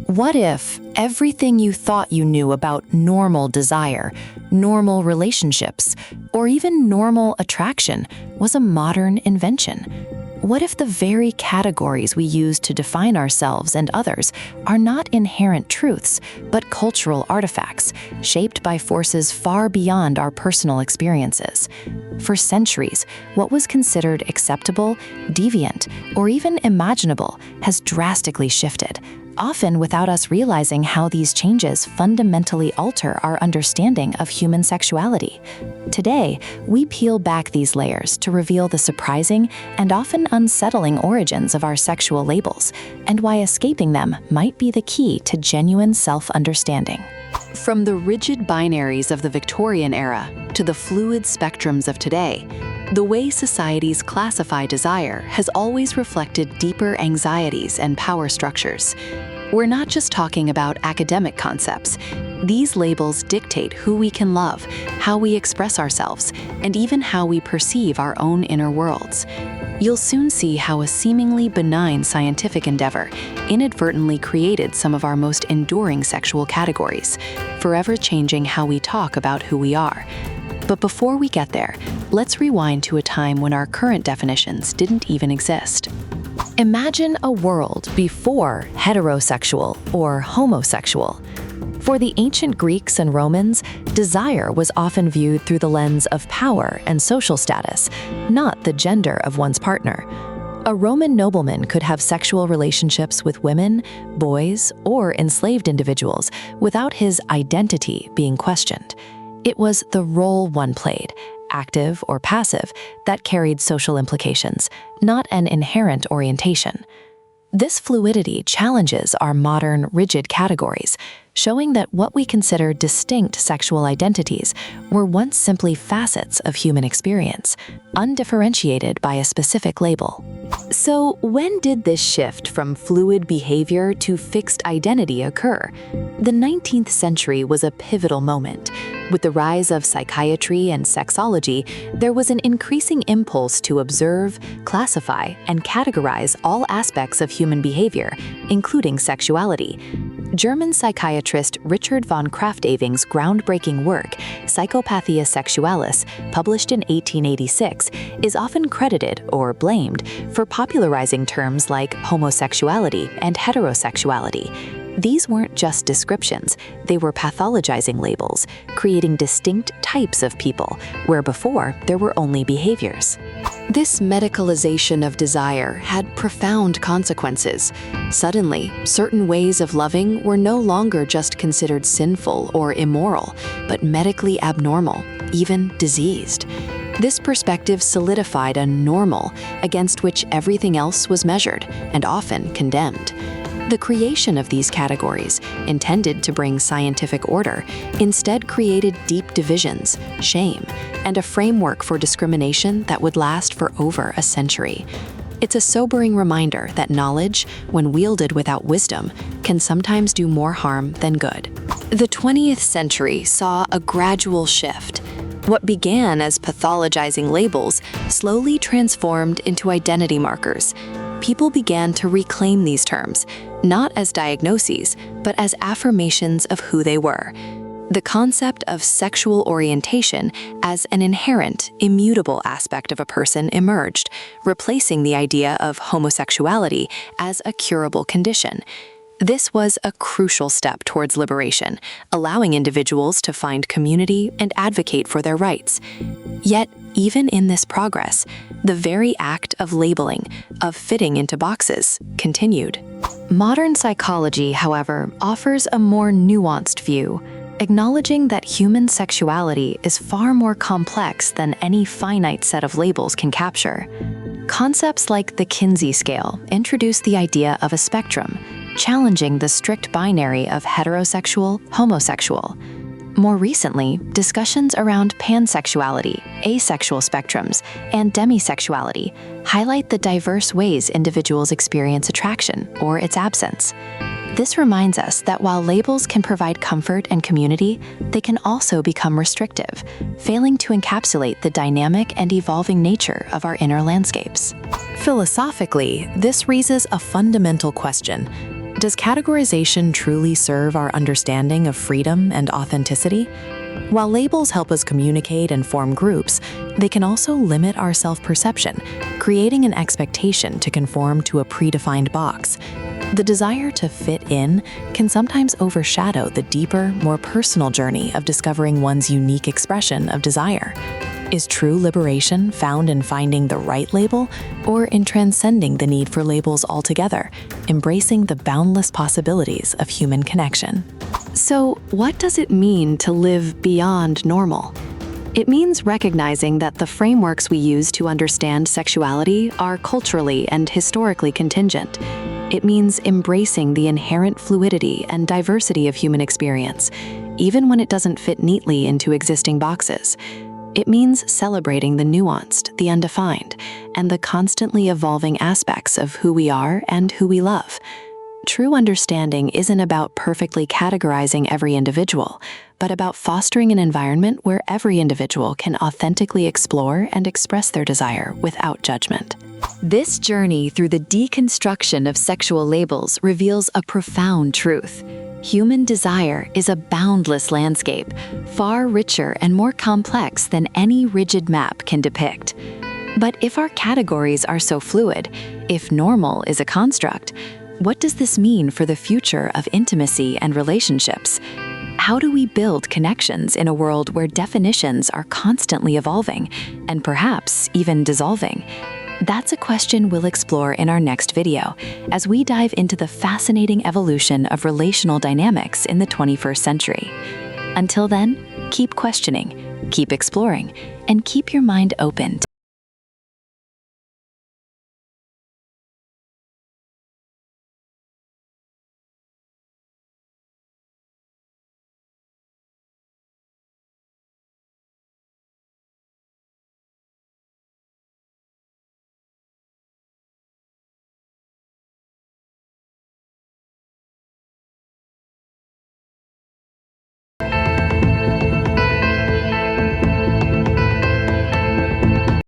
What if everything you thought you knew about normal desire, normal relationships, or even normal attraction was a modern invention? What if the very categories we use to define ourselves and others are not inherent truths, but cultural artifacts, shaped by forces far beyond our personal experiences? For centuries, what was considered acceptable, deviant, or even imaginable has drastically shifted, often without us realizing how these changes fundamentally alter our understanding of human sexuality. Today, we peel back these layers to reveal the surprising and often unsettling origins of our sexual labels, and why escaping them might be the key to genuine self-understanding. From the rigid binaries of the Victorian era to the fluid spectrums of today, the way societies classify desire has always reflected deeper anxieties and power structures. We're not just talking about academic concepts. These labels dictate who we can love, how we express ourselves, and even how we perceive our own inner worlds. You'll soon see how a seemingly benign scientific endeavor inadvertently created some of our most enduring sexual categories, forever changing how we talk about who we are. But before we get there, let's rewind to a time when our current definitions didn't even exist. Imagine a world before heterosexual or homosexual. For the ancient Greeks and Romans, desire was often viewed through the lens of power and social status, not the gender of one's partner. A Roman nobleman could have sexual relationships with women, boys, or enslaved individuals without his identity being questioned. It was the role one played, active or passive, that carried social implications, not an inherent orientation. This fluidity challenges our modern, rigid categories, showing that what we consider distinct sexual identities were once simply facets of human experience, undifferentiated by a specific label. So, when did this shift from fluid behavior to fixed identity occur? The 19th century was a pivotal moment. With the rise of psychiatry and sexology, there was an increasing impulse to observe, classify, and categorize all aspects of human behavior, including sexuality. German psychiatrist Richard von Krafft-Ebing's groundbreaking work, Psychopathia Sexualis, published in 1886, is often credited or blamed for popularizing terms like homosexuality and heterosexuality. These weren't just descriptions, they were pathologizing labels, creating distinct types of people, where before there were only behaviors. This medicalization of desire had profound consequences. Suddenly, certain ways of loving were no longer just considered sinful or immoral, but medically abnormal, even diseased. This perspective solidified a normal against which everything else was measured and often condemned. The creation of these categories, intended to bring scientific order, instead created deep divisions, shame, and a framework for discrimination that would last for over a century. It's a sobering reminder that knowledge, when wielded without wisdom, can sometimes do more harm than good. The 20th century saw a gradual shift. What began as pathologizing labels slowly transformed into identity markers. People began to reclaim these terms, not as diagnoses, but as affirmations of who they were. The concept of sexual orientation as an inherent, immutable aspect of a person emerged, replacing the idea of homosexuality as a curable condition. This was a crucial step towards liberation, allowing individuals to find community and advocate for their rights. Yet, even in this progress, the very act of labeling, of fitting into boxes, continued. Modern psychology, however, offers a more nuanced view, acknowledging that human sexuality is far more complex than any finite set of labels can capture. Concepts like the Kinsey scale introduce the idea of a spectrum, challenging the strict binary of heterosexual, homosexual. More recently, discussions around pansexuality, asexual spectrums, and demisexuality highlight the diverse ways individuals experience attraction or its absence. This reminds us that while labels can provide comfort and community, they can also become restrictive, failing to encapsulate the dynamic and evolving nature of our inner landscapes. Philosophically, this raises a fundamental question. Does categorization truly serve our understanding of freedom and authenticity? While labels help us communicate and form groups, they can also limit our self-perception, creating an expectation to conform to a predefined box. The desire to fit in can sometimes overshadow the deeper, more personal journey of discovering one's unique expression of desire. Is true liberation found in finding the right label, or in transcending the need for labels altogether, embracing the boundless possibilities of human connection? So, what does it mean to live beyond normal? It means recognizing that the frameworks we use to understand sexuality are culturally and historically contingent. It means embracing the inherent fluidity and diversity of human experience, even when it doesn't fit neatly into existing boxes. It means celebrating the nuanced, the undefined, and the constantly evolving aspects of who we are and who we love. True understanding isn't about perfectly categorizing every individual, but about fostering an environment where every individual can authentically explore and express their desire without judgment. This journey through the deconstruction of sexual labels reveals a profound truth. Human desire is a boundless landscape, far richer and more complex than any rigid map can depict. But if our categories are so fluid, if normal is a construct, what does this mean for the future of intimacy and relationships? How do we build connections in a world where definitions are constantly evolving and perhaps even dissolving? That's a question we'll explore in our next video as we dive into the fascinating evolution of relational dynamics in the 21st century. Until then, keep questioning, keep exploring, and keep your mind open.